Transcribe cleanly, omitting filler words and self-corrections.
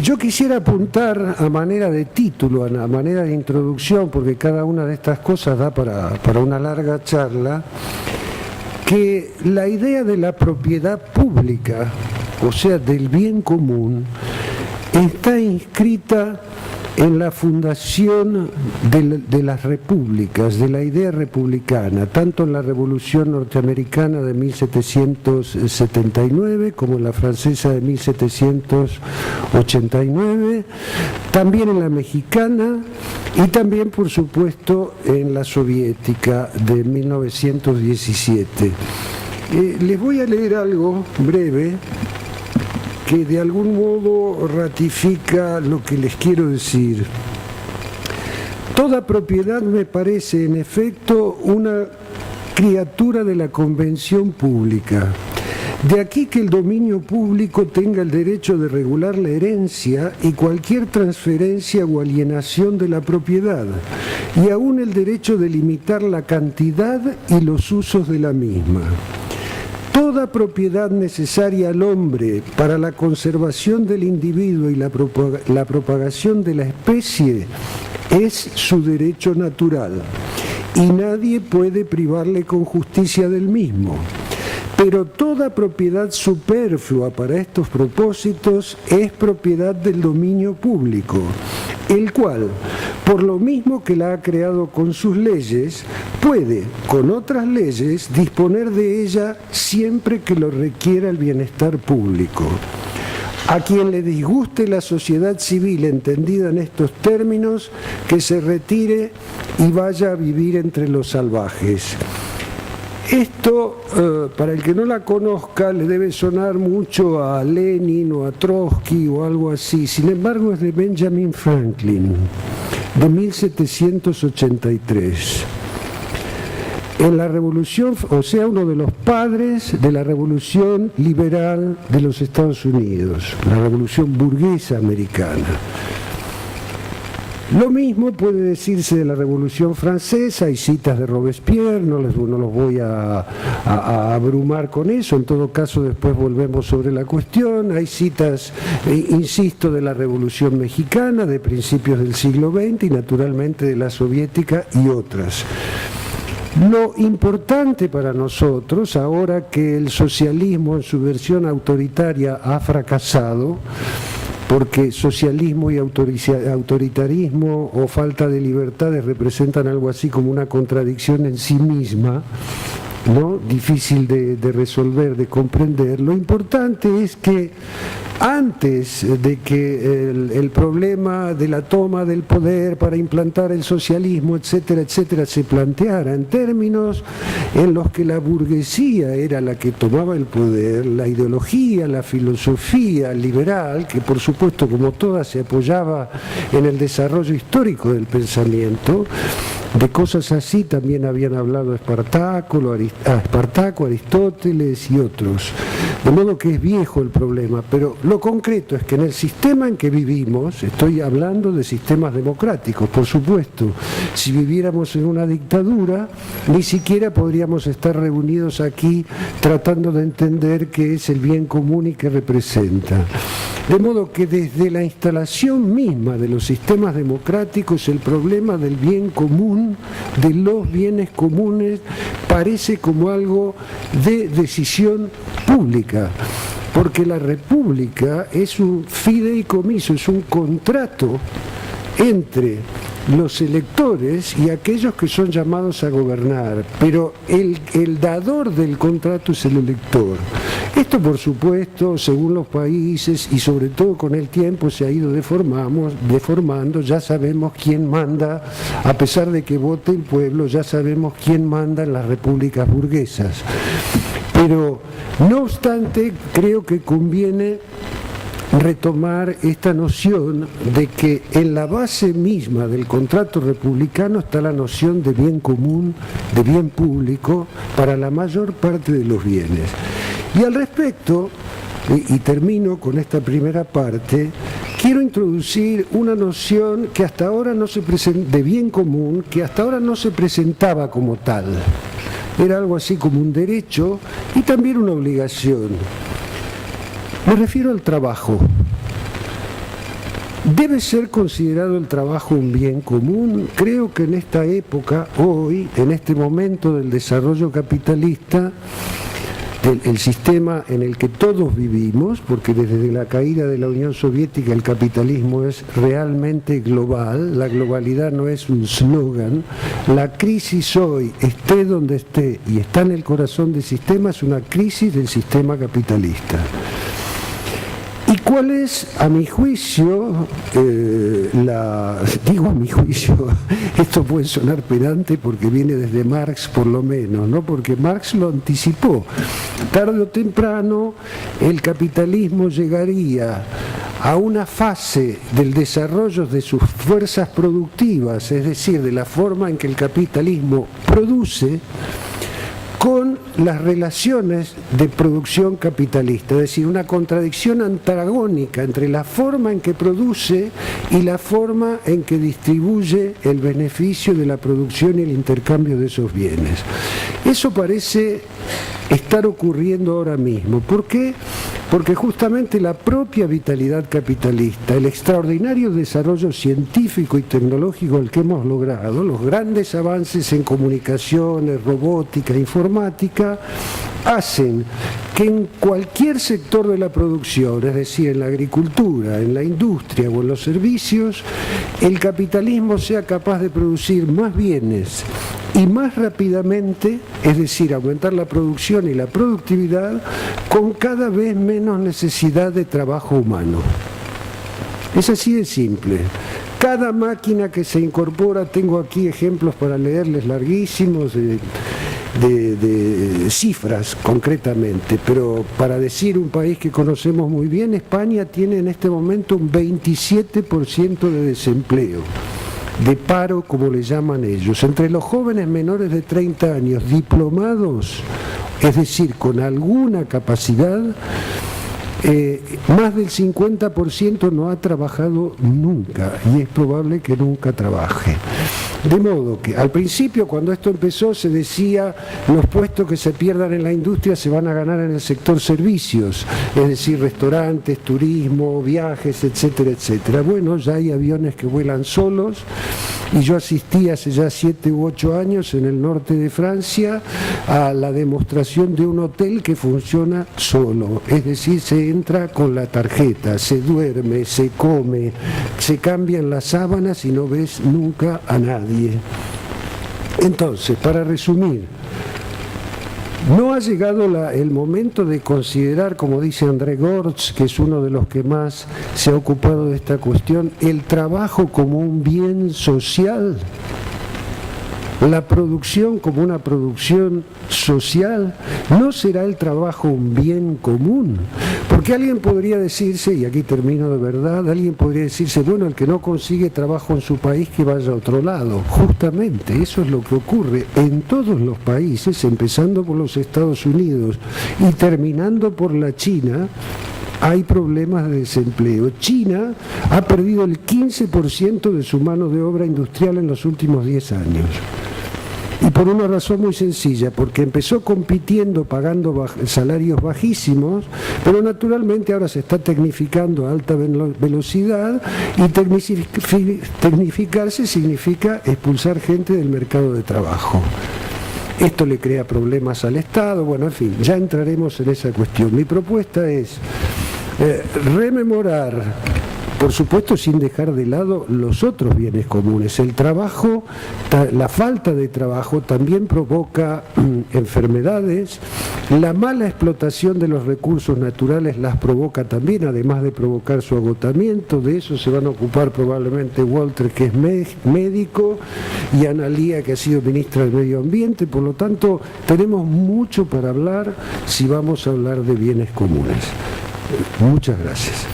Yo quisiera apuntar a manera de título, a manera de introducción, porque cada una de estas cosas da para una larga charla, que la idea de la propiedad pública, o sea, del bien común, está inscrita en la fundación de las repúblicas, de la idea republicana, tanto en la Revolución Norteamericana de 1779 como en la francesa de 1789, también en la mexicana y también, por supuesto, en la soviética de 1917. Les voy a leer algo breve que de algún modo ratifica lo que les quiero decir. Toda propiedad me parece, en efecto, una criatura de la convención pública. De aquí que el dominio público tenga el derecho de regular la herencia y cualquier transferencia o alienación de la propiedad, y aún el derecho de limitar la cantidad y los usos de la misma. Toda propiedad necesaria al hombre para la conservación del individuo y la propagación de la especie es su derecho natural, y nadie puede privarle con justicia del mismo. Pero toda propiedad superflua para estos propósitos es propiedad del dominio público, el cual, por lo mismo que la ha creado con sus leyes, puede, con otras leyes, disponer de ella siempre que lo requiera el bienestar público. A quien le disguste la sociedad civil entendida en estos términos, que se retire y vaya a vivir entre los salvajes. Esto, para el que no la conozca, le debe sonar mucho a Lenin o a Trotsky o algo así. Sin embargo, es de Benjamin Franklin, de 1783. En la revolución, o sea, uno de los padres de la revolución liberal de los Estados Unidos, la revolución burguesa americana. Lo mismo puede decirse de la Revolución Francesa, hay citas de Robespierre, no los voy a abrumar con eso, en todo caso después volvemos sobre la cuestión, hay citas, insisto, de la Revolución Mexicana, de principios del siglo XX y naturalmente de la soviética y otras. Lo importante para nosotros, ahora que el socialismo en su versión autoritaria ha fracasado, porque socialismo y autoritarismo o falta de libertades representan algo así como una contradicción en sí misma, ¿no? Difícil de resolver, de comprender. Lo importante es que antes de que el problema de la toma del poder para implantar el socialismo, etcétera, etcétera, se planteara en términos en los que la burguesía era la que tomaba el poder, la ideología, la filosofía liberal, que por supuesto como toda se apoyaba en el desarrollo histórico del pensamiento, de cosas así también habían hablado Espartaco, Aristóteles y otros. De modo que es viejo el problema, pero lo concreto es que en el sistema en que vivimos, estoy hablando de sistemas democráticos, por supuesto, si viviéramos en una dictadura, ni siquiera podríamos estar reunidos aquí tratando de entender qué es el bien común y qué representa. De modo que desde la instalación misma de los sistemas democráticos, el problema del bien común, de los bienes comunes, parece como algo de decisión pública, porque la república es un fideicomiso, es un contrato entre los electores y aquellos que son llamados a gobernar, pero el dador del contrato es el elector. Esto, por supuesto, según los países y sobre todo con el tiempo se ha ido deformando, ya sabemos quién manda, a pesar de que vote el pueblo, ya sabemos quién manda en las repúblicas burguesas. Pero, no obstante, creo que conviene retomar esta noción de que en la base misma del contrato republicano está la noción de bien común, de bien público, para la mayor parte de los bienes. Y al respecto, y termino con esta primera parte, quiero introducir una noción que hasta ahora no se de bien común, que hasta ahora no se presentaba como tal. Era algo así como un derecho y también una obligación. Me refiero al trabajo. ¿Debe ser considerado el trabajo un bien común? Creo que en esta época, hoy, en este momento del desarrollo capitalista, el sistema en el que todos vivimos, porque desde la caída de la Unión Soviética el capitalismo es realmente global, la globalidad no es un slogan, la crisis hoy, esté donde esté y está en el corazón del sistema, es una crisis del sistema capitalista. ¿Y cuál es, a mi juicio, digo a mi juicio, esto puede sonar pedante porque viene desde Marx por lo menos, ¿no? Porque Marx lo anticipó. Tarde o temprano el capitalismo llegaría a una fase del desarrollo de sus fuerzas productivas, es decir, de la forma en que el capitalismo produce, con las relaciones de producción capitalista, es decir, una contradicción antagónica entre la forma en que produce y la forma en que distribuye el beneficio de la producción y el intercambio de esos bienes. Eso parece estar ocurriendo ahora mismo. ¿Por qué? Porque justamente la propia vitalidad capitalista, el extraordinario desarrollo científico y tecnológico al que hemos logrado, los grandes avances en comunicaciones, robótica, informática, hacen que en cualquier sector de la producción, es decir, en la agricultura, en la industria o en los servicios, el capitalismo sea capaz de producir más bienes y más rápidamente, es decir, aumentar la producción y la productividad con cada vez menos necesidad de trabajo humano. Es así de simple. Cada máquina que se incorpora, tengo aquí ejemplos para leerles larguísimos de cifras concretamente, pero para decir un país que conocemos muy bien, España tiene en este momento un 27% de desempleo, de paro como le llaman ellos. Entre los jóvenes menores de 30 años diplomados, es decir, con alguna capacidad, más del 50% no ha trabajado nunca y es probable que nunca trabaje. De modo que al principio, cuando esto empezó, se decía los puestos que se pierdan en la industria se van a ganar en el sector servicios, es decir, restaurantes, turismo, viajes, etcétera, etcétera. Bueno, ya hay aviones que vuelan solos y yo asistí hace ya 7 u 8 años en el norte de Francia a la demostración de un hotel que funciona solo, es decir, se entra con la tarjeta, se duerme, se come, se cambian las sábanas y no ves nunca a nadie. Entonces, para resumir, no ha llegado el momento de considerar, como dice André Gortz, que es uno de los que más se ha ocupado de esta cuestión, el trabajo como un bien social, la producción como una producción social. ¿No será el trabajo un bien común? Porque alguien podría decirse, y aquí termino de verdad, alguien podría decirse, bueno, el que no consigue trabajo en su país que vaya a otro lado. Justamente eso es lo que ocurre en todos los países, empezando por los Estados Unidos y terminando por la China. Hay problemas de desempleo. China ha perdido el 15% de su mano de obra industrial en los últimos 10 años. Y por una razón muy sencilla, porque empezó compitiendo pagando salarios bajísimos, pero naturalmente ahora se está tecnificando a alta velocidad y tecnificarse significa expulsar gente del mercado de trabajo. Esto le crea problemas al Estado, bueno, en fin, ya entraremos en esa cuestión. Mi propuesta es rememorar, por supuesto sin dejar de lado los otros bienes comunes. El trabajo, la falta de trabajo también provoca enfermedades, la mala explotación de los recursos naturales las provoca también, además de provocar su agotamiento. De eso se van a ocupar probablemente Walter, que es médico, y Analía, que ha sido ministra del Medio Ambiente. Por lo tanto, tenemos mucho para hablar si vamos a hablar de bienes comunes. Muchas gracias.